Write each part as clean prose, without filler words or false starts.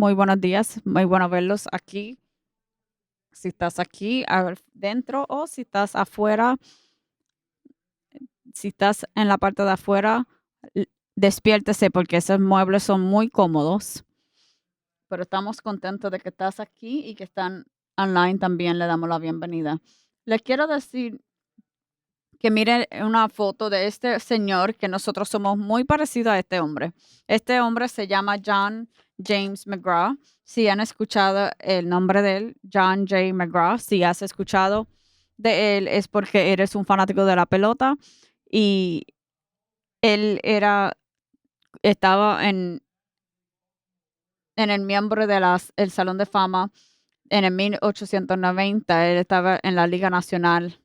Muy buenos días, muy bueno verlos aquí. Si estás aquí adentro o si estás afuera, si estás en la parte de afuera, despiértese porque esos muebles son muy cómodos. Pero estamos contentos de que estás aquí y que están online también. Le damos la bienvenida. Les quiero decir que miren una foto de este señor que nosotros somos muy parecidos a este hombre. Este hombre se llama John James McGraw. Si han escuchado el nombre de él, John J. McGraw, si has escuchado de él es porque eres un fanático de la pelota y él estaba en el miembro de el Salón de Fama en el 1890. Él estaba en la Liga Nacional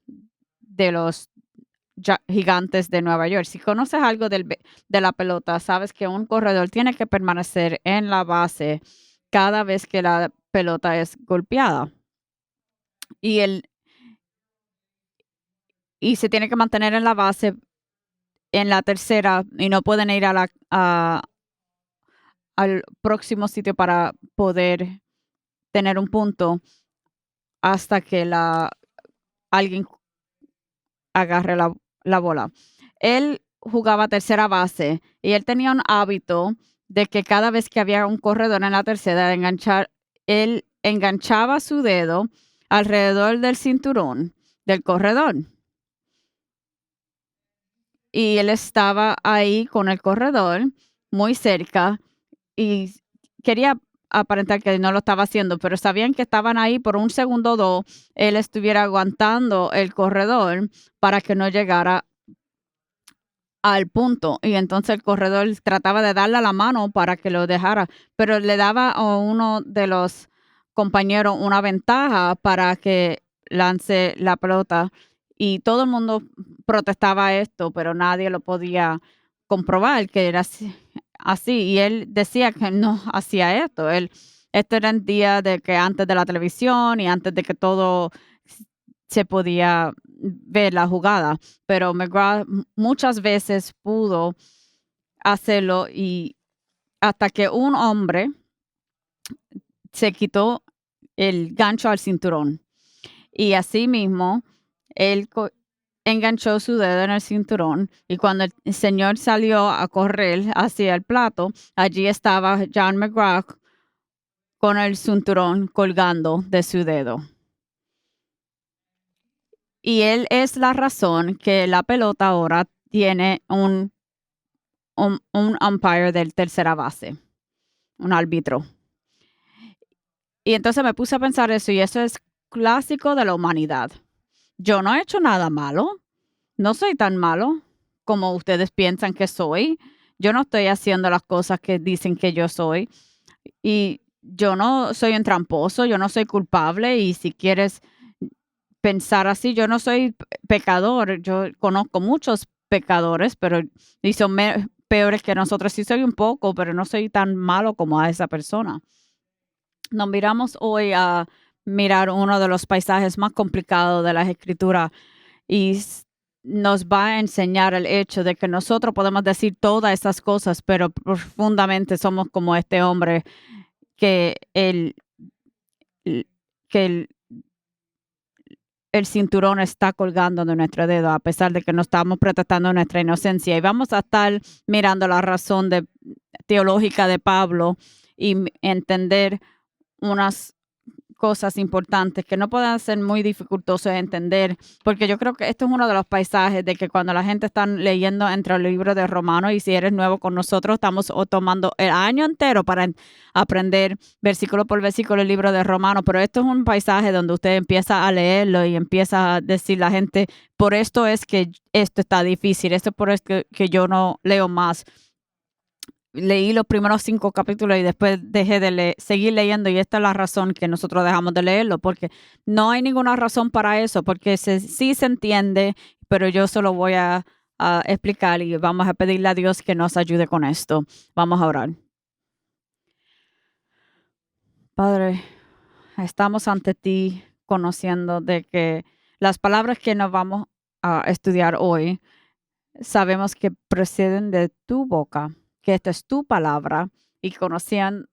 de los Gigantes de Nueva York. Si conoces algo de la pelota, sabes que un corredor tiene que permanecer en la base cada vez que la pelota es golpeada. Y, y se tiene que mantener en la base en la tercera y no pueden ir al próximo sitio para poder tener un punto hasta que alguien agarre la bola. Él jugaba tercera base y él tenía un hábito de que cada vez que había un corredor en la tercera, él enganchaba su dedo alrededor del cinturón del corredor. Y él estaba ahí con el corredor muy cerca y quería aparentar que no lo estaba haciendo, pero sabían que estaban ahí por un segundo o dos, él estuviera aguantando el corredor para que no llegara al punto. Y entonces el corredor trataba de darle la mano para que lo dejara, pero le daba a uno de los compañeros una ventaja para que lance la pelota. Y todo el mundo protestaba esto, pero nadie lo podía comprobar que era así. Y él decía que no hacía esto. Esto era el día de que antes de la televisión y antes de que todo se podía ver la jugada, pero McGrath muchas veces pudo hacerlo y hasta que un hombre se quitó el gancho al cinturón y así mismo él enganchó su dedo en el cinturón y cuando el señor salió a correr hacia el plato, allí estaba John McGrath con el cinturón colgando de su dedo. Y él es la razón que la pelota ahora tiene un umpire del tercera base, un árbitro. Y entonces me puse a pensar eso y eso es clásico de la humanidad. Yo no he hecho nada malo, no soy tan malo como ustedes piensan que soy. Yo no estoy haciendo las cosas que dicen que yo soy y yo no soy un tramposo, yo no soy culpable y si quieres pensar así, yo no soy pecador, yo conozco muchos pecadores, pero y son peores que nosotros. Sí soy un poco, pero no soy tan malo como a esa persona. Nos miramos hoy a mirar uno de los paisajes más complicados de las escrituras y nos va a enseñar el hecho de que nosotros podemos decir todas esas cosas, pero profundamente somos como este hombre que que el cinturón está colgando de nuestro dedo, a pesar de que no estamos protestando nuestra inocencia. Y vamos a estar mirando la razón teológica de Pablo y entender unas cosas importantes que no pueden ser muy dificultosas de entender, porque yo creo que esto es uno de los paisajes de que cuando la gente está leyendo entre el libro de Romanos y si eres nuevo con nosotros, estamos tomando el año entero para aprender versículo por versículo el libro de Romanos, pero esto es un paisaje donde usted empieza a leerlo y empieza a decir la gente, por esto es que esto está difícil, esto es por esto que yo no leo más. Leí los primeros 5 capítulos y después dejé de seguir leyendo y esta es la razón que nosotros dejamos de leerlo, porque no hay ninguna razón para eso, porque sí se entiende, pero yo solo voy a explicar y vamos a pedirle a Dios que nos ayude con esto. Vamos a orar. Padre, estamos ante ti conociendo de que las palabras que nos vamos a estudiar hoy, sabemos que proceden de tu boca, que esta es tu palabra y conocían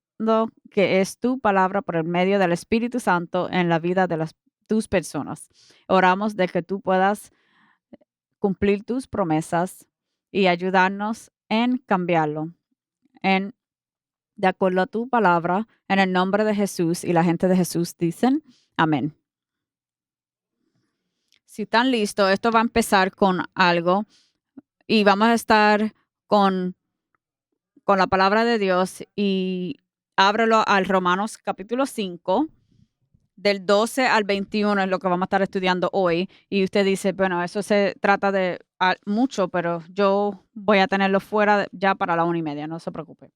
que es tu palabra por el medio del Espíritu Santo en la vida de tus personas. Oramos de que tú puedas cumplir tus promesas y ayudarnos en cambiarlo, en de acuerdo a tu palabra, en el nombre de Jesús. Y la gente de Jesús dicen, amén. Si están listos, esto va a empezar con algo y vamos a estar con, con la palabra de Dios y ábrelo al Romanos capítulo 5, del 12 al 21 es lo que vamos a estar estudiando hoy. Y usted dice, bueno, eso se trata de mucho, pero yo voy a tenerlo fuera ya para la 1:30, no se preocupe.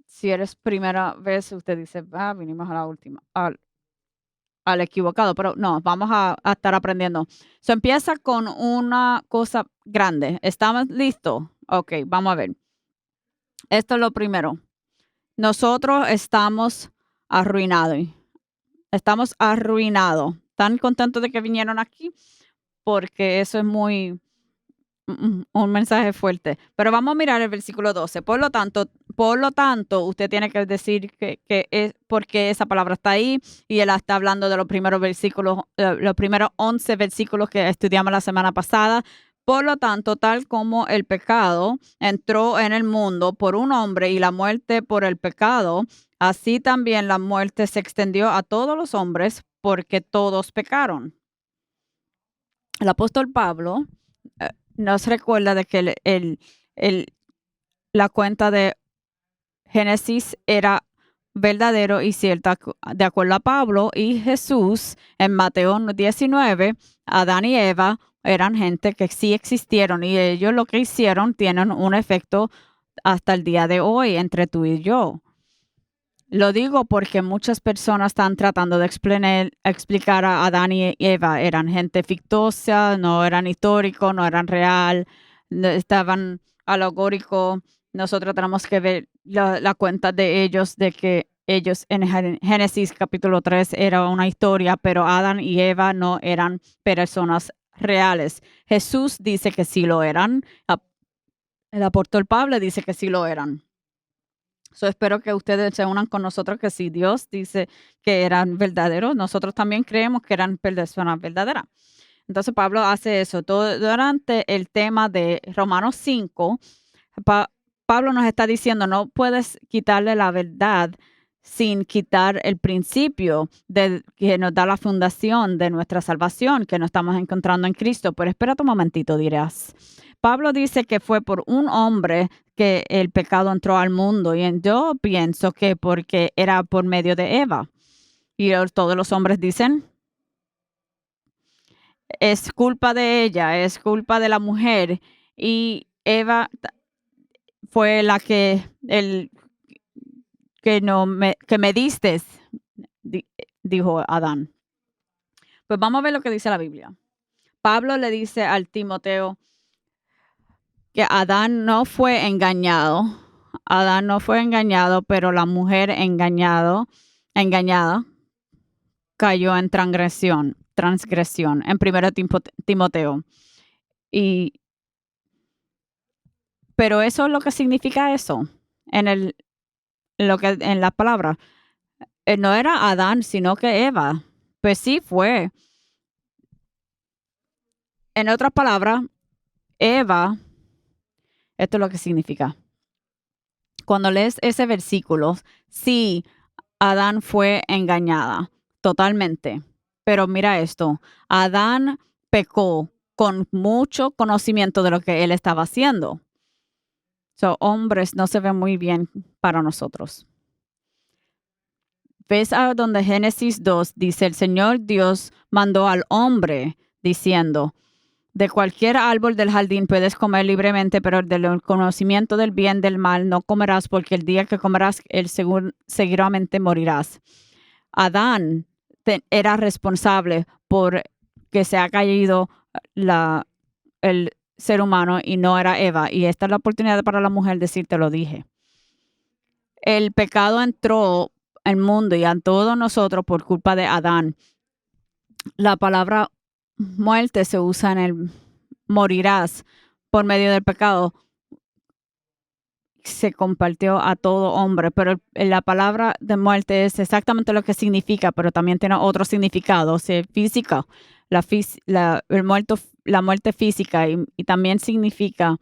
Si eres primera vez, usted dice, vinimos a la última, al equivocado, pero no, vamos a estar aprendiendo. Se empieza con una cosa grande. ¿Estamos listos? Ok, vamos a ver. Esto es lo primero. Nosotros estamos arruinados. Estamos arruinados. ¿Están contentos de que vinieron aquí? Porque eso es un mensaje fuerte. Pero vamos a mirar el versículo 12. Por lo tanto, usted tiene que decir que es porque esa palabra está ahí y él está hablando de los primeros versículos, los primeros 11 versículos que estudiamos la semana pasada. Por lo tanto, tal como el pecado entró en el mundo por un hombre y la muerte por el pecado, así también la muerte se extendió a todos los hombres porque todos pecaron. El apóstol Pablo nos recuerda de que la cuenta de Génesis era verdadero y cierta de acuerdo a Pablo y Jesús en Mateo 19, Adán y Eva eran gente que sí existieron y ellos lo que hicieron tienen un efecto hasta el día de hoy entre tú y yo. Lo digo porque muchas personas están tratando de explicar a Adán y Eva. Eran gente ficticia, no eran históricos, no eran real, estaban alegóricos. Nosotros tenemos que ver la cuenta de ellos, de que ellos en Génesis capítulo 3 era una historia, pero Adán y Eva no eran personas reales. Jesús dice que sí lo eran. El apóstol Pablo dice que sí lo eran. Espero que ustedes se unan con nosotros, que si Dios dice que eran verdaderos, nosotros también creemos que eran personas verdaderas. Entonces Pablo hace eso. Durante el tema de Romanos 5, Pablo nos está diciendo, no puedes quitarle la verdad sin quitar el principio que nos da la fundación de nuestra salvación, que nos estamos encontrando en Cristo. Pero espérate un momentito, dirás. Pablo dice que fue por un hombre que el pecado entró al mundo y yo pienso que porque era por medio de Eva. Y todos los hombres dicen, es culpa de ella, es culpa de la mujer. Y Eva fue la que que me diste, dijo Adán. Pues vamos a ver lo que dice la Biblia. Pablo le dice al Timoteo que Adán no fue engañado. Adán no fue engañado, pero la mujer engañada cayó en transgresión en 1 Timoteo. Pero eso es lo que significa eso en la palabra. No era Adán, sino que Eva. Pues sí fue. En otras palabras, Eva, esto es lo que significa. Cuando lees ese versículo, sí, Adán fue engañada totalmente. Pero mira esto, Adán pecó con mucho conocimiento de lo que él estaba haciendo. Hombres no se ven muy bien para nosotros. ¿Ves a donde Génesis 2 dice, el Señor Dios mandó al hombre diciendo, de cualquier árbol del jardín puedes comer libremente, pero del conocimiento del bien y del mal no comerás, porque el día que comerás, seguramente morirás. Adán era responsable por que se ha caído el ser humano y no era Eva. Y esta es la oportunidad para la mujer decir, te lo dije. El pecado entró al mundo y a todos nosotros por culpa de Adán. La palabra muerte se usa en el morirás por medio del pecado. se compartió a todo hombre, pero la palabra de muerte es exactamente lo que significa, pero también tiene otro significado, o sea, física, la muerte física y también significa,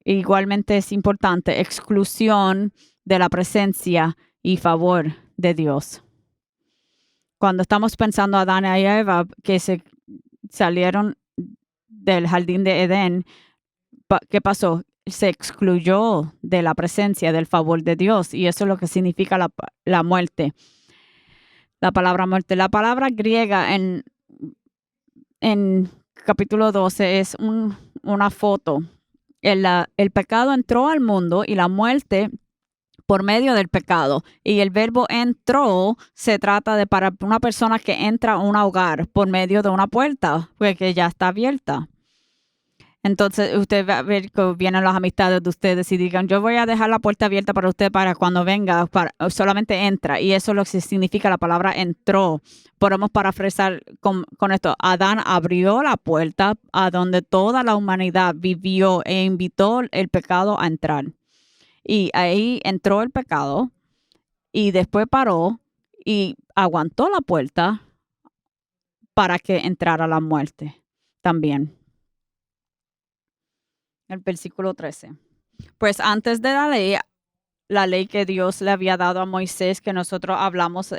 igualmente es importante, exclusión de la presencia y favor de Dios. Cuando estamos pensando a Adán y Eva que se salieron del jardín de Edén, ¿qué pasó? Se excluyó de la presencia, del favor de Dios, y eso es lo que significa la muerte. La palabra muerte. La palabra griega en capítulo 12 es una foto. El pecado entró al mundo y la muerte por medio del pecado. Y el verbo entró se trata de para una persona que entra a un hogar por medio de una puerta, porque ya está abierta. Entonces usted va a ver que vienen las amistades de ustedes y digan, yo voy a dejar la puerta abierta para usted para cuando venga, solamente entra. Y eso es lo que significa la palabra entró. Podemos parafrasar con esto. Adán abrió la puerta a donde toda la humanidad vivió e invitó el pecado a entrar. Y ahí entró el pecado y después paró y aguantó la puerta para que entrara la muerte también. El versículo 13. Pues antes de la ley que Dios le había dado a Moisés, que nosotros hablamos,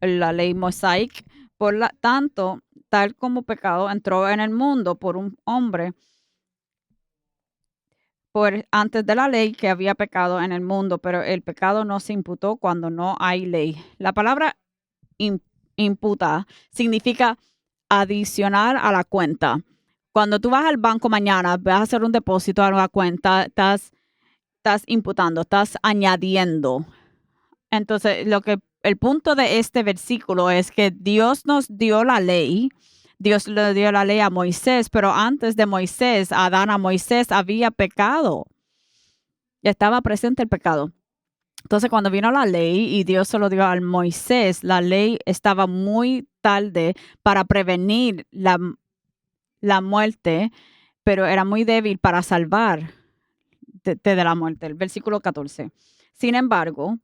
la ley mosaic, por lo tanto, tal como pecado entró en el mundo por un hombre, antes de la ley que había pecado en el mundo, pero el pecado no se imputó cuando no hay ley. La palabra imputa significa adicionar a la cuenta. Cuando tú vas al banco mañana, vas a hacer un depósito a la cuenta, estás imputando, estás añadiendo. Entonces, el punto de este versículo es que Dios nos dio la ley. Dios le dio la ley a Moisés, pero antes de Moisés, Adán a Moisés había pecado. Estaba presente el pecado. Entonces, cuando vino la ley y Dios se lo dio a Moisés, la ley estaba muy tarde para prevenir la muerte, pero era muy débil para salvar de la muerte. El versículo 14. Sin embargo,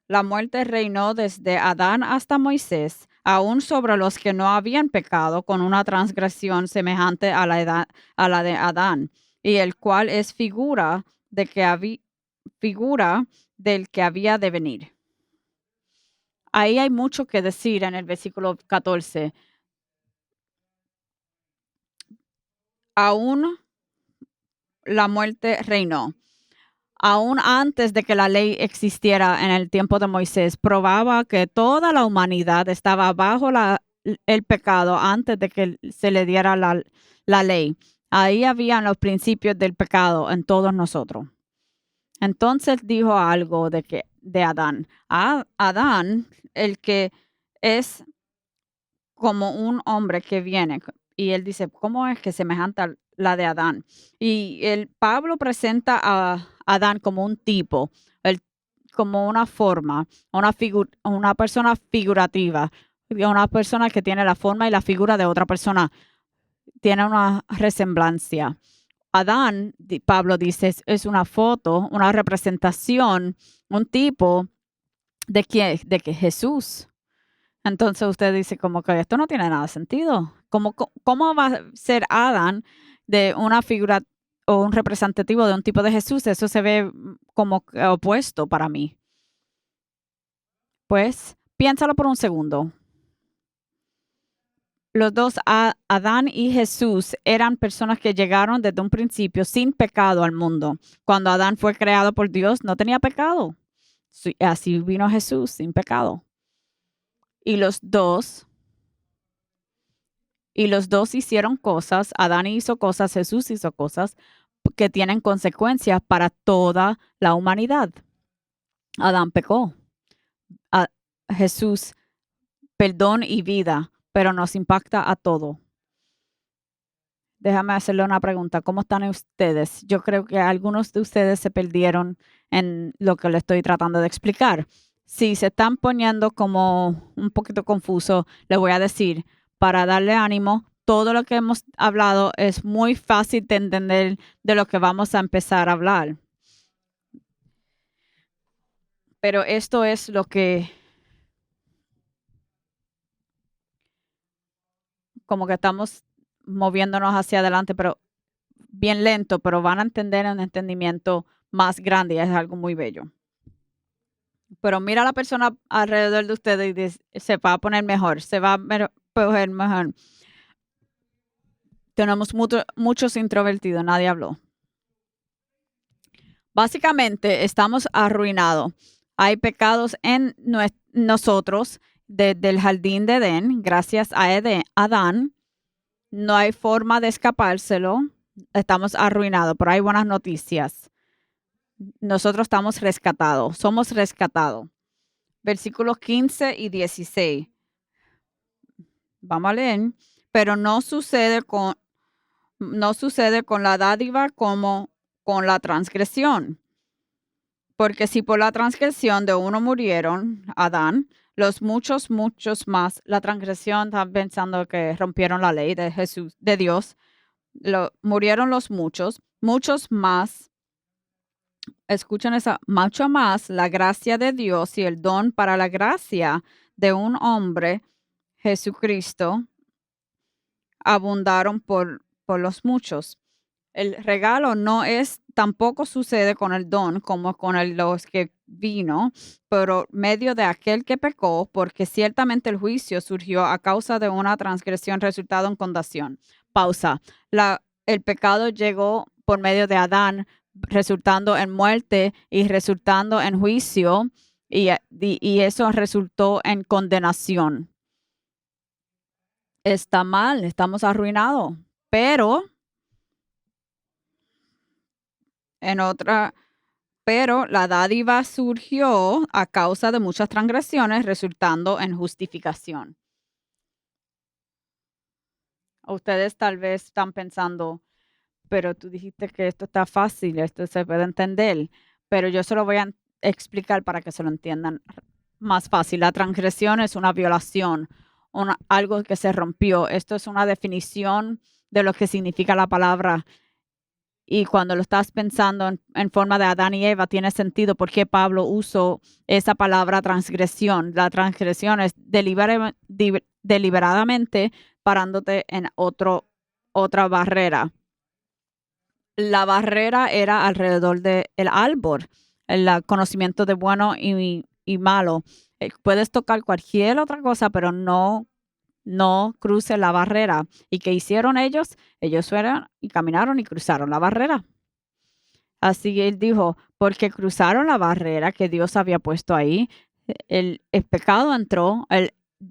la muerte reinó desde Adán hasta Moisés, aún sobre los que no habían pecado con una transgresión semejante a la de Adán, y el cual es figura del que había de venir. Ahí hay mucho que decir en el versículo 14. Aún la muerte reinó. Aún antes de que la ley existiera en el tiempo de Moisés, probaba que toda la humanidad estaba bajo el pecado antes de que se le diera la ley. Ahí habían los principios del pecado en todos nosotros. Entonces dijo algo de Adán. Adán, el que es como un hombre que viene. Y él dice, ¿cómo es que semejante a la de Adán? Y Pablo presenta a Adán como un tipo, como una forma, una persona figurativa, una persona que tiene la forma y la figura de otra persona, tiene una resemblancia. Adán, Pablo dice, es una foto, una representación, un tipo de que Jesús. Entonces usted dice como que esto no tiene nada de sentido. ¿Cómo va a ser Adán de una figura o un representativo de un tipo de Jesús? Eso se ve como opuesto para mí. Pues piénsalo por un segundo. Los dos, Adán y Jesús, eran personas que llegaron desde un principio sin pecado al mundo. Cuando Adán fue creado por Dios, no tenía pecado. Así vino Jesús sin pecado. Y los dos hicieron cosas, Adán hizo cosas, Jesús hizo cosas que tienen consecuencias para toda la humanidad. Adán pecó. Jesús, perdón y vida, pero nos impacta a todo. Déjame hacerle una pregunta. ¿Cómo están ustedes? Yo creo que algunos de ustedes se perdieron en lo que le estoy tratando de explicar. Si se están poniendo como un poquito confuso, le voy a decir, para darle ánimo, todo lo que hemos hablado es muy fácil de entender de lo que vamos a empezar a hablar. Pero esto es lo que como que estamos moviéndonos hacia adelante, pero bien lento, pero van a entender un entendimiento más grande y es algo muy bello. Pero mira a la persona alrededor de ustedes y se va a poner mejor, se va a poner mejor. Tenemos muchos introvertidos, nadie habló. Básicamente estamos arruinados. Hay pecados en nosotros desde el jardín de Edén, gracias a Adán. No hay forma de escapárselo. Estamos arruinados, pero hay buenas noticias. Nosotros estamos rescatados, somos rescatados. Versículos 15 y 16. Vamos a leer. Pero no sucede con la dádiva como con la transgresión. Porque si por la transgresión de uno murieron, Adán, los muchos más, la transgresión, están pensando que rompieron la ley de Jesús, de Dios, murieron los muchos más, escuchen esa, mucho más la gracia de Dios y el don para la gracia de un hombre, Jesucristo, abundaron por los muchos. El regalo tampoco sucede con el don como con los que vino, pero medio de aquel que pecó, porque ciertamente el juicio surgió a causa de una transgresión resultado en condenación. Pausa. El pecado llegó por medio de Adán, resultando en muerte y resultando en juicio, y eso resultó en condenación. Está mal, estamos arruinados, pero pero la dádiva surgió a causa de muchas transgresiones, resultando en justificación. Ustedes tal vez están pensando, pero tú dijiste que esto está fácil, esto se puede entender, pero yo se lo voy a explicar para que se lo entiendan más fácil. La transgresión es una violación, algo que se rompió. Esto es una definición de lo que significa la palabra. Y cuando lo estás pensando en forma de Adán y Eva, tiene sentido porque Pablo usó esa palabra transgresión. La transgresión es deliberadamente parándote en otra barrera. La barrera era alrededor del árbol, el conocimiento de bueno y malo. Puedes tocar cualquier otra cosa, pero no cruce la barrera. ¿Y qué hicieron ellos? Ellos fueron y caminaron y cruzaron la barrera. Así él dijo, porque cruzaron la barrera que Dios había puesto ahí, el pecado entró,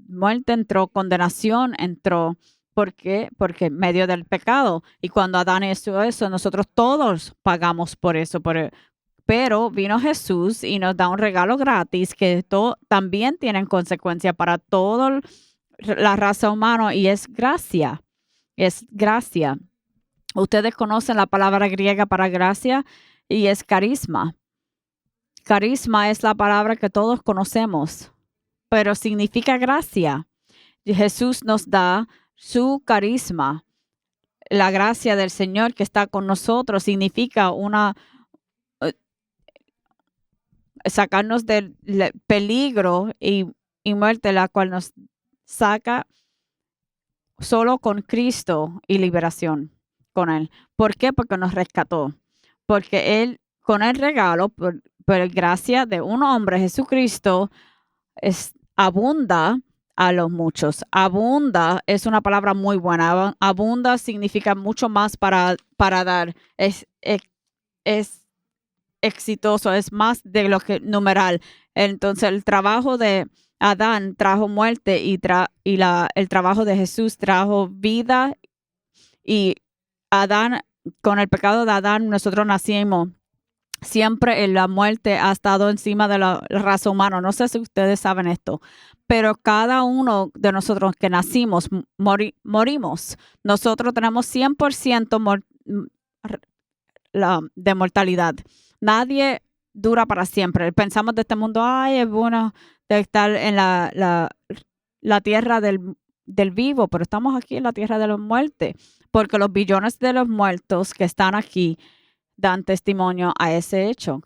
muerte entró, condenación entró. ¿Por qué? Porque en medio del pecado. Y cuando Adán hizo eso, nosotros todos pagamos por eso. Pero vino Jesús y nos da un regalo gratis que también tienen consecuencia para toda la raza humana y es gracia. Es gracia. Ustedes conocen la palabra griega para gracia y es carisma. Carisma es la palabra que todos conocemos, pero significa gracia. Jesús nos da su carisma. La gracia del Señor que está con nosotros significa sacarnos del peligro y muerte, la cual nos saca solo con Cristo y liberación con Él. ¿Por qué? Porque nos rescató. Porque Él, con el regalo, por gracia de un hombre, Jesucristo, abunda a los muchos. Abunda es una palabra muy buena. Abunda significa mucho más para dar. Es exitoso, es más de lo que numeral. Entonces, el trabajo de Adán trajo muerte y el trabajo de Jesús trajo vida. Y con el pecado de Adán, nosotros nacimos. Siempre la muerte ha estado encima de la raza humana. No sé si ustedes saben esto, pero cada uno de nosotros que nacimos, morimos. Nosotros tenemos 100% de mortalidad. Nadie dura para siempre. Pensamos de este mundo, ay, es bueno de estar en la tierra del vivo, pero estamos aquí en la tierra de los muertos, porque los billones de los muertos que están aquí dan testimonio a ese hecho.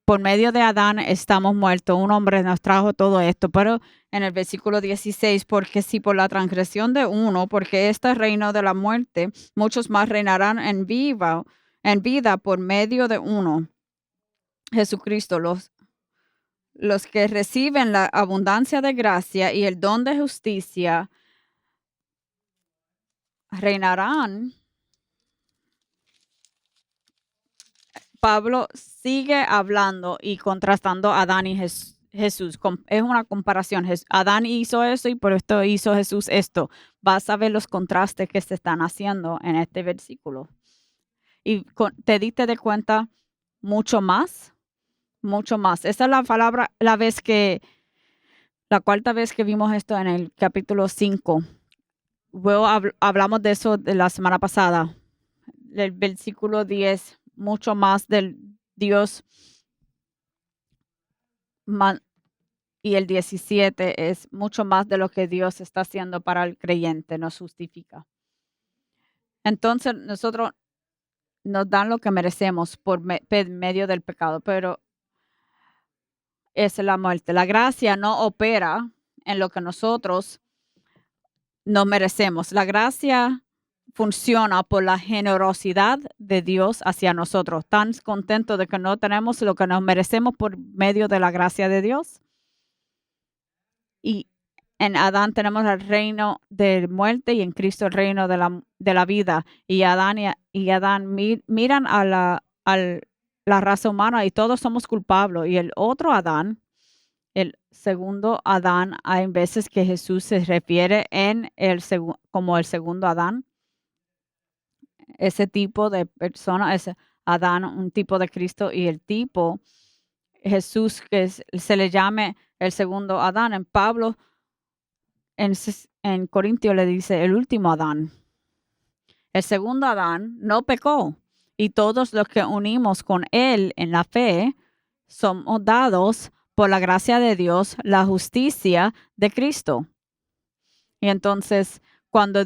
por medio de Adán estamos muertos. Un hombre nos trajo todo esto. Pero en el versículo 16, porque si por la transgresión de uno, porque este reino de la muerte, muchos más reinarán en vida por medio de uno, Jesucristo, los que reciben la abundancia de gracia y el don de justicia reinarán. Pablo sigue hablando y contrastando a Adán y Jesús. Es una comparación. Adán hizo eso y por esto hizo Jesús esto. Vas a ver los contrastes que se están haciendo en este versículo. Y te diste de cuenta mucho más. Esa es la palabra, la cuarta vez que vimos esto en el capítulo 5. Luego hablamos de eso de la semana pasada. El versículo 10, mucho más del Dios. Y el 17 es mucho más de lo que Dios está haciendo para el creyente, nos justifica. Entonces, nosotros nos dan lo que merecemos por medio del pecado, pero es la muerte. La gracia no opera en lo que nosotros no merecemos. La gracia funciona por la generosidad de Dios hacia nosotros. Tan contentos de que no tenemos lo que nos merecemos por medio de la gracia de Dios. Y en Adán tenemos el reino de muerte y en Cristo el reino de la vida. Y Adán miran a la raza humana y todos somos culpables. Y el otro Adán, el segundo Adán, hay veces que Jesús se refiere como el segundo Adán. Ese tipo de persona, ese Adán, un tipo de Cristo, y el tipo Jesús, que se le llame el segundo Adán. En Pablo, en Corintio le dice el último Adán. El segundo Adán no pecó y todos los que unimos con él en la fe somos dados por la gracia de Dios la justicia de Cristo. Y entonces, cuando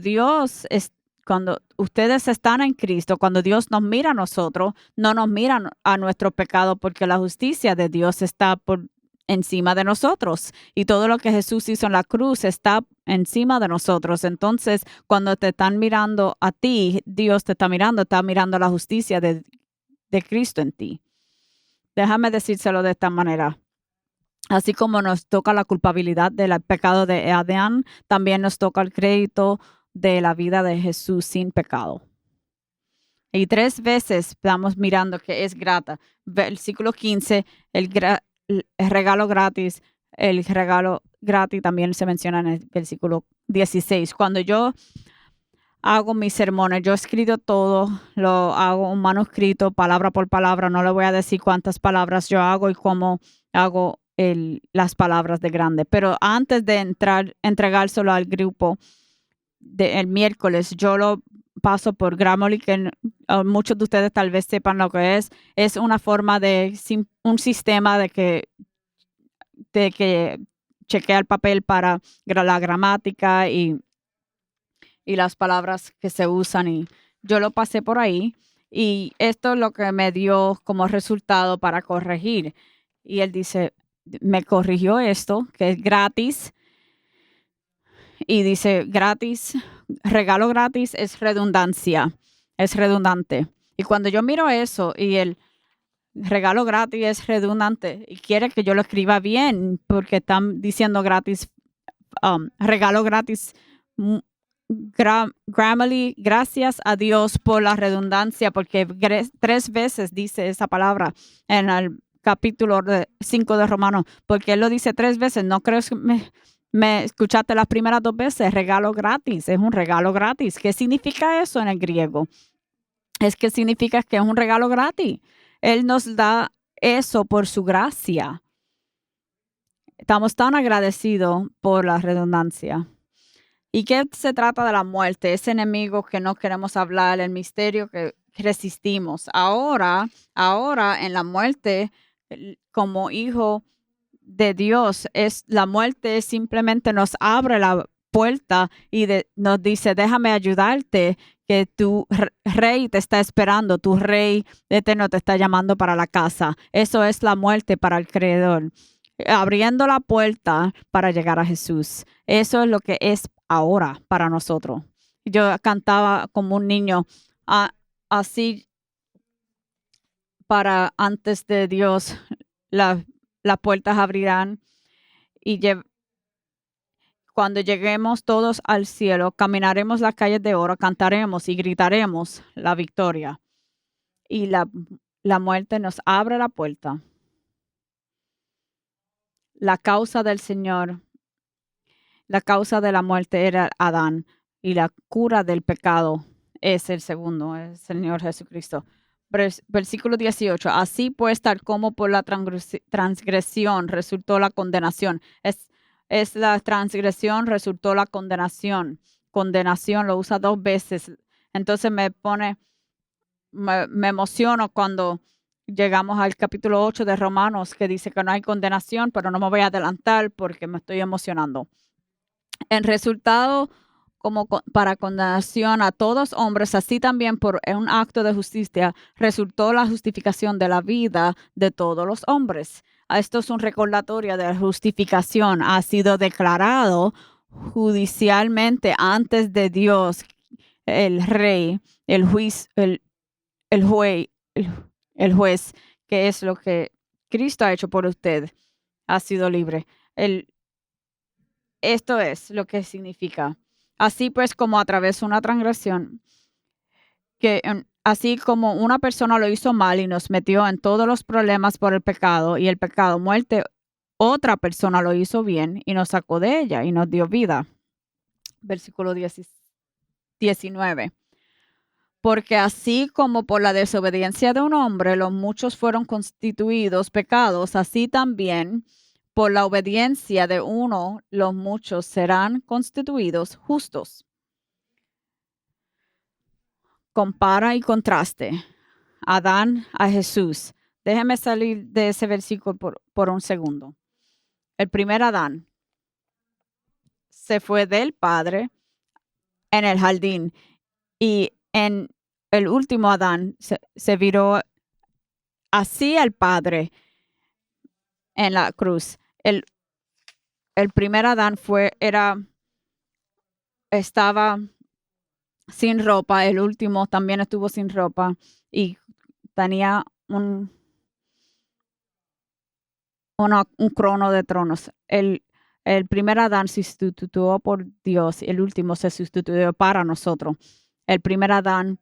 ustedes están en Cristo, cuando Dios nos mira a nosotros, no nos mira a nuestro pecado porque la justicia de Dios está por encima de nosotros y todo lo que Jesús hizo en la cruz está encima de nosotros. Entonces, cuando te están mirando a ti, Dios te está mirando la justicia de Cristo en ti. Déjame decírselo de esta manera. Así como nos toca la culpabilidad del pecado de Adán, también nos toca el crédito de la vida de Jesús sin pecado. Y 3 veces estamos mirando que es grata. Versículo 15, el regalo gratis. El regalo gratis también se menciona en el versículo 16. Cuando yo hago mis sermones, yo escribo todo, lo hago un manuscrito, palabra por palabra. No le voy a decir cuántas palabras yo hago y cómo hago las palabras de grande. Pero antes de entregárselo al grupo el miércoles, yo lo paso por Grammarly, que muchos de ustedes tal vez sepan lo que es. Es una forma un sistema de que chequea el papel para la gramática y las palabras que se usan. Y yo lo pasé por ahí. Y esto es lo que me dio como resultado para corregir. Y él dice, me corrigió esto, que es gratis. Y dice, gratis, regalo gratis es redundancia, es redundante. Y cuando yo miro eso y el regalo gratis es redundante y quiere que yo lo escriba bien porque están diciendo gratis, regalo gratis, Grammarly, gracias a Dios por la redundancia, porque 3 veces dice esa palabra en el capítulo 5 de Romanos, porque él lo dice 3 veces. No creo que me escuchaste las primeras 2 veces. Regalo gratis, es un regalo gratis. ¿Qué significa eso en el griego? Es que significa que es un regalo gratis. Él nos da eso por su gracia. Estamos tan agradecidos por la redundancia. ¿Y qué se trata de la muerte? Ese enemigo que no queremos hablar, el misterio que resistimos. Ahora en la muerte, como hijo de Dios, la muerte simplemente nos abre la puerta y nos dice, déjame ayudarte, que tu rey te está esperando, tu rey eterno te está llamando para la casa. Eso es la muerte para el creador, abriendo la puerta para llegar a Jesús. Eso es lo que es ahora para nosotros. Yo cantaba como un niño, así para antes de Dios, las puertas abrirán y cuando lleguemos todos al cielo, caminaremos las calles de oro, cantaremos y gritaremos la victoria. Y la muerte nos abre la puerta. La causa del Señor, la causa de la muerte era Adán y la cura del pecado es el segundo, el Señor Jesucristo. Versículo 18. Así pues, tal como por la transgresión resultó la condenación. Es la transgresión, resultó la condenación. Condenación lo usa 2 veces. Entonces me emociono cuando llegamos al capítulo 8 de Romanos, que dice que no hay condenación, pero no me voy a adelantar porque me estoy emocionando. En resultado, como para condenación a todos hombres, así también por un acto de justicia resultó la justificación de la vida de todos los hombres. Esto es un recordatorio de la justificación. Ha sido declarado judicialmente antes de Dios, el rey, el juez, el juez, que es lo que Cristo ha hecho por usted. Ha sido libre. Esto es lo que significa. Así pues, como a través de una transgresión, así como una persona lo hizo mal y nos metió en todos los problemas por el pecado y el pecado, muerte, otra persona lo hizo bien y nos sacó de ella y nos dio vida. Versículo 19. Porque así como por la desobediencia de un hombre los muchos fueron constituidos pecados, así también por la obediencia de uno los muchos serán constituidos justos. Compara y contraste Adán a Jesús. Déjeme salir de ese versículo por un segundo. El primer Adán se fue del Padre en el jardín y en el último Adán se viró hacia el Padre en la cruz. El primer Adán estaba sin ropa, el último también estuvo sin ropa y tenía un crono de tronos. El primer Adán se sustituyó por Dios, el último se sustituyó para nosotros. El primer Adán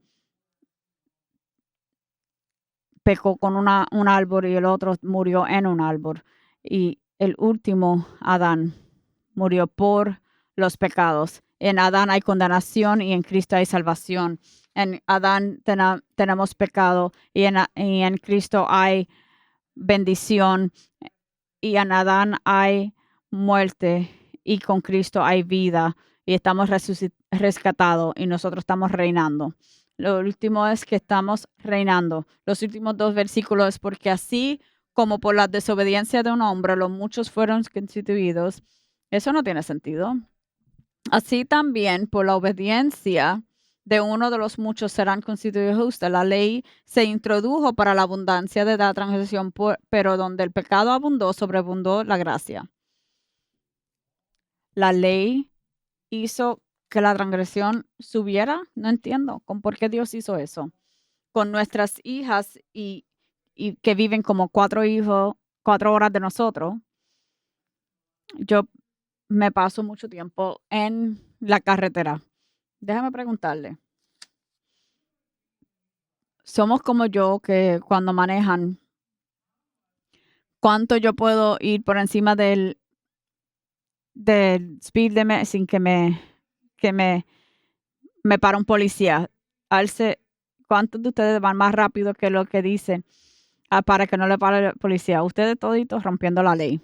pecó con un árbol y el otro murió en un árbol. Y el último Adán murió por los pecados. En Adán hay condenación y en Cristo hay salvación. En Adán tenemos pecado y en Cristo hay bendición. Y en Adán hay muerte y con Cristo hay vida. Y estamos rescatados y nosotros estamos reinando. Lo último es que estamos reinando. Los últimos 2 versículos es porque así como por la desobediencia de un hombre los muchos fueron constituidos. Eso no tiene sentido. Así también por la obediencia de uno de los muchos serán constituidos justos. La ley se introdujo para la abundancia de la transgresión, pero donde el pecado abundó, sobreabundó la gracia. La ley hizo que la transgresión subiera. No entiendo por qué Dios hizo eso. Con nuestras hijas y que viven como 4 horas de nosotros, yo me paso mucho tiempo en la carretera. Déjame preguntarle. Somos como yo que cuando manejan, ¿cuánto yo puedo ir por encima del speed limit sin que me para un policía? ¿Cuántos de ustedes van más rápido que lo que dicen para que no le pare el policía? Ustedes toditos rompiendo la ley.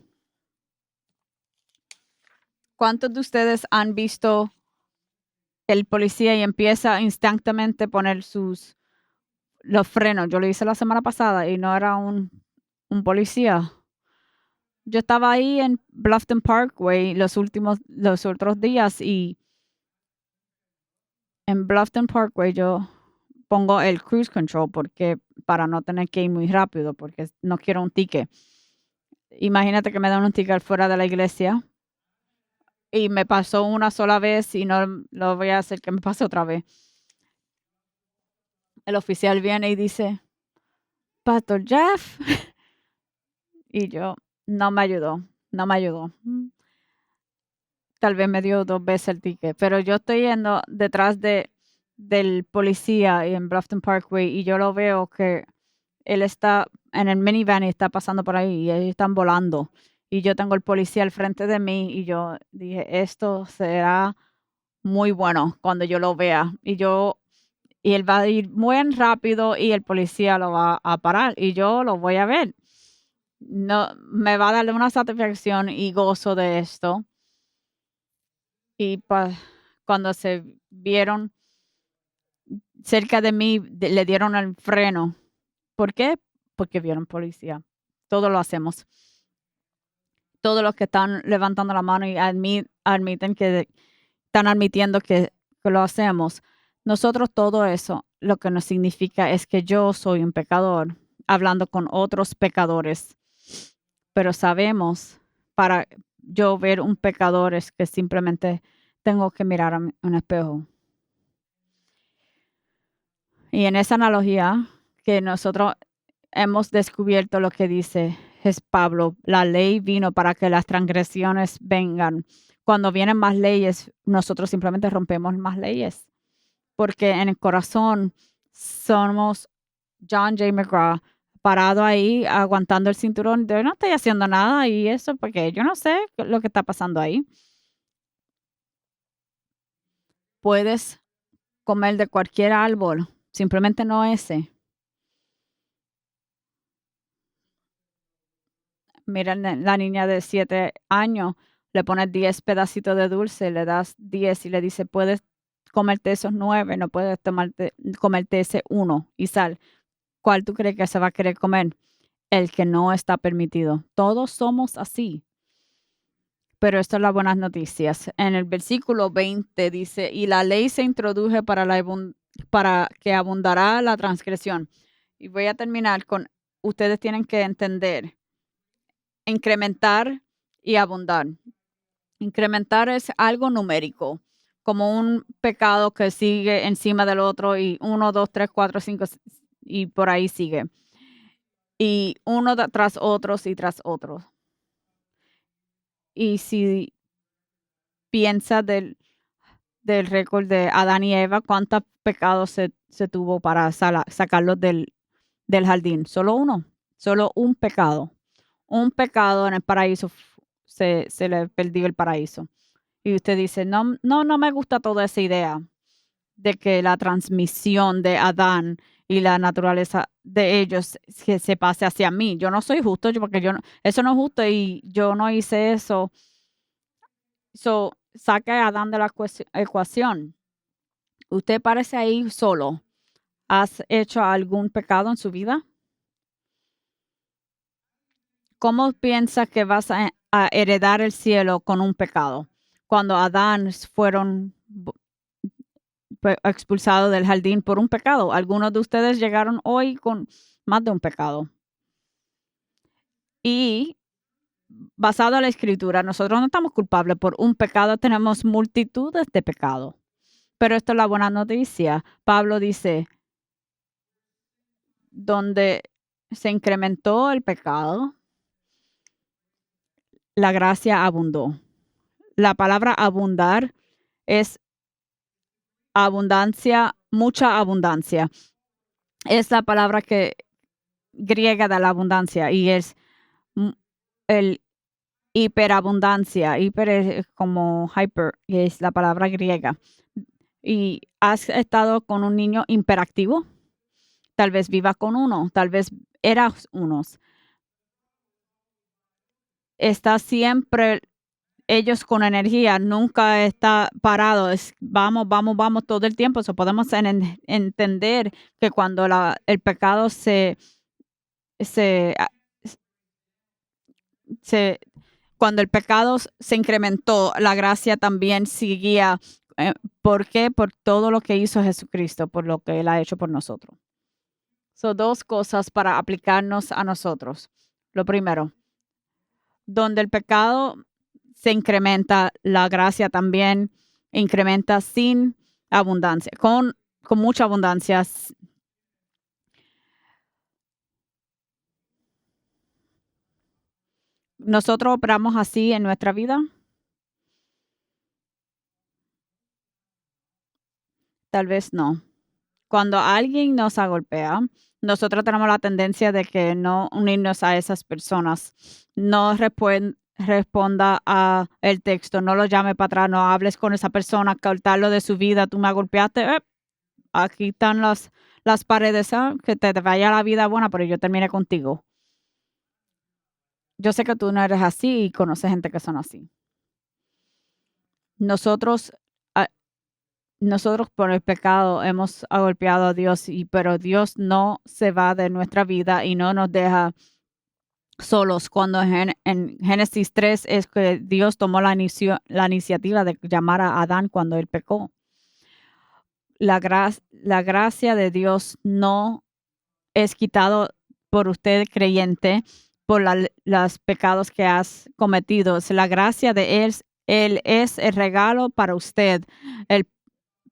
¿Cuántos de ustedes han visto el policía y empieza instantáneamente a poner los frenos? Yo lo hice la semana pasada y no era un policía. Yo estaba ahí en Bluffton Parkway los otros días y en Bluffton Parkway yo pongo el cruise control porque para no tener que ir muy rápido porque no quiero un ticket. Imagínate que me dan un ticket fuera de la iglesia y me pasó una sola vez y no lo voy a hacer que me pase otra vez. El oficial viene y dice, Pastor Jeff, y yo, no me ayudó, no me ayudó. Tal vez me dio 2 veces el ticket, pero yo estoy yendo detrás del policía en Bluffton Parkway y yo lo veo que él está en el minivan y está pasando por ahí y ellos están volando. Y yo tengo el policía al frente de mí y yo dije, esto será muy bueno cuando yo lo vea. Y él va a ir muy rápido y el policía lo va a parar y yo lo voy a ver. No, me va a darle una satisfacción y gozo de esto. Y cuando se vieron cerca de mí, le dieron el freno. ¿Por qué? Porque vieron policía. Todo lo hacemos. Todos los que están levantando la mano y admiten que están admitiendo que lo hacemos. Nosotros todo eso, lo que nos significa es que yo soy un pecador, hablando con otros pecadores. Pero sabemos, para yo ver un pecador es que simplemente tengo que mirar a un espejo. Y en esa analogía que nosotros hemos descubierto lo que dice es Pablo, la ley vino para que las transgresiones vengan. Cuando vienen más leyes, nosotros simplemente rompemos más leyes, porque en el corazón somos John J. McGraw, parado ahí aguantando el cinturón. Yo no estoy haciendo nada y eso porque yo no sé lo que está pasando ahí. Puedes comer de cualquier árbol, simplemente no ese. Mira la niña de 7 años, le pones 10 pedacitos de dulce, le das 10 y le dice, puedes comerte esos 9, no puedes comerte ese uno y sal. ¿Cuál tú crees que se va a querer comer? El que no está permitido. Todos somos así. Pero esto es las buenas noticias. En el versículo 20 dice, y la ley se introdujo para que abundará la transgresión. Y voy a terminar con, ustedes tienen que entender, incrementar y abundar. Incrementar es algo numérico, como un pecado que sigue encima del otro y 1, 2, 3, 4, 5 y por ahí sigue. Y uno tras otros y tras otros. Y si piensa del récord de Adán y Eva, ¿cuántos pecados se tuvo para sacarlos del jardín? Solo uno, solo un pecado. Un pecado en el paraíso, se le perdió el paraíso. Y usted dice, no, no, no me gusta toda esa idea de que la transmisión de Adán y la naturaleza de ellos que se pase hacia mí. Yo no soy justo, porque eso no es justo y yo no hice eso. Saque a Adán de la ecuación. Usted parece ahí solo. ¿Has hecho algún pecado en su vida? ¿Cómo piensas que vas a heredar el cielo con un pecado? Cuando Adán fueron expulsados del jardín por un pecado. Algunos de ustedes llegaron hoy con más de un pecado. Y basado en la escritura, nosotros no estamos culpables por un pecado, tenemos multitudes de pecados. Pero esto es la buena noticia. Pablo dice, donde se incrementó el pecado, la gracia abundó. La palabra abundar es abundancia, mucha abundancia. Es la palabra griega de la abundancia y es el hiperabundancia. Hiper es como hyper, es la palabra griega. ¿Y has estado con un niño hiperactivo? Tal vez viva con uno, tal vez eras unos. Está siempre ellos con energía, nunca está parado, vamos, vamos, vamos todo el tiempo. Podemos entender que cuando el pecado se cuando el pecado se incrementó, la gracia también seguía. ¿Por qué? Por todo lo que hizo Jesucristo, por lo que Él ha hecho por nosotros. Son dos cosas para aplicarnos a nosotros. Lo primero, donde el pecado se incrementa, la gracia también incrementa sin abundancia, con mucha abundancia. ¿Nosotros operamos así en nuestra vida? Tal vez no. Cuando alguien nos golpea, nosotros tenemos la tendencia de que no unirnos a esas personas. No responda a el texto, no lo llame para atrás, no hables con esa persona, cortarlo de su vida. Tú me golpeaste, aquí están las paredes, que te vaya la vida buena, pero yo terminé contigo. Yo sé que tú no eres así y conoces gente que son así. Nosotros, ah, nosotros por el pecado hemos golpeado a Dios, pero Dios no se va de nuestra vida y no nos deja solos. Cuando en Génesis 3 es que Dios tomó la iniciativa de llamar a Adán cuando él pecó. La gracia de Dios no es quitado por usted creyente por los pecados que has cometido. La gracia de Él es el regalo para usted. El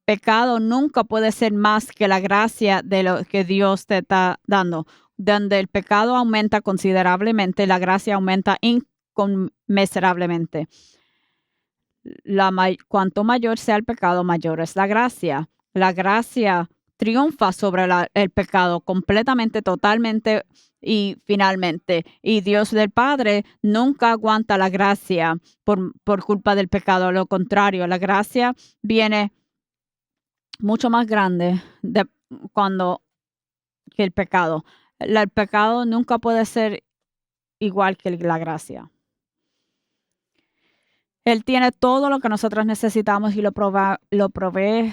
pecado nunca puede ser más que la gracia de lo que Dios te está dando. Donde el pecado aumenta considerablemente, la gracia aumenta inconmensurablemente. Cuanto mayor sea el pecado, mayor es la gracia. La gracia triunfa sobre el pecado completamente, totalmente y finalmente. Y Dios del Padre nunca aguanta la gracia por culpa del pecado. Lo contrario, la gracia viene mucho más grande que el pecado. El pecado nunca puede ser igual que la gracia. Él tiene todo lo que nosotros necesitamos y lo provee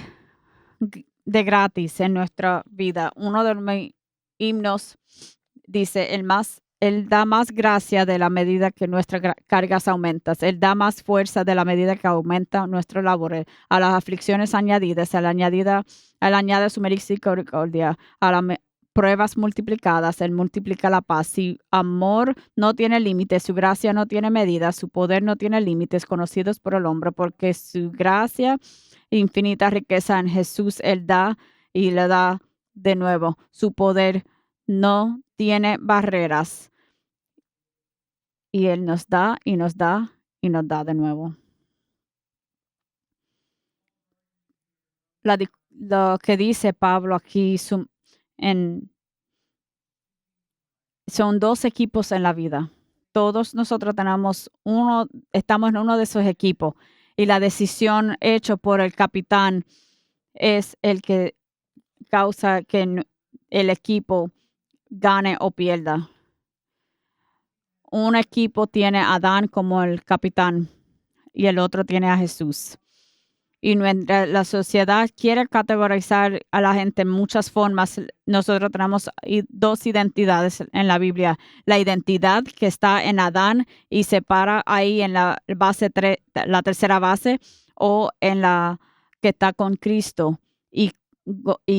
de gratis en nuestra vida. Uno de mis himnos dice, Él da más gracia de la medida que nuestras cargas aumentan. Él da más fuerza de la medida que aumenta nuestro labor. A las aflicciones añadidas, Él añade su misericordia. A las pruebas multiplicadas, Él multiplica la paz. Su amor no tiene límites, su gracia no tiene medida, su poder no tiene límites conocidos por el hombre, porque su gracia, infinita riqueza en Jesús, Él da y le da de nuevo. Su poder no tiene barreras. Y Él nos da y nos da y nos da de nuevo. Lo que dice Pablo aquí son dos equipos en la vida. Todos nosotros estamos en uno de esos equipos y la decisión hecha por el capitán es el que causa que el equipo gane o pierda. Un equipo tiene a Adán como el capitán y el otro tiene a Jesús. Y la sociedad quiere categorizar a la gente en muchas formas. Nosotros tenemos dos identidades en la Biblia. La identidad que está en Adán y se para ahí en la base la tercera base, o en la que está con Cristo y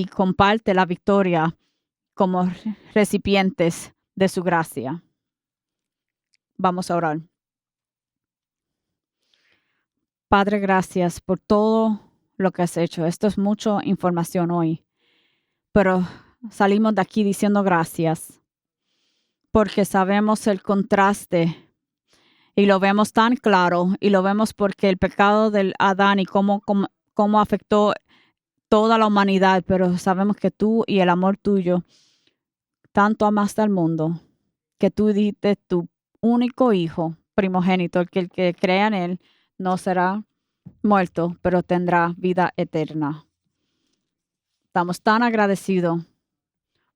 comparte la victoria como recipientes de su gracia. Vamos a orar. Padre, gracias por todo lo que has hecho. Esto es mucha información hoy, pero salimos de aquí diciendo gracias porque sabemos el contraste y lo vemos tan claro y lo vemos porque el pecado del Adán y cómo afectó toda la humanidad, pero sabemos que tú y el amor tuyo tanto amaste al mundo que tú diste tu único hijo primogénito, el que crea en él no será muerto, pero tendrá vida eterna. Estamos tan agradecidos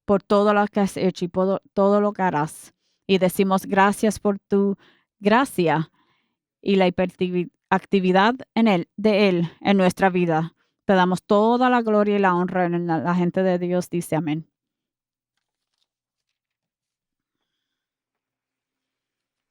por todo lo que has hecho y por todo lo que harás. Y decimos gracias por tu gracia y la hiperactividad de Él en nuestra vida. Te damos toda la gloria y la honra en la gente de Dios. Dice amén.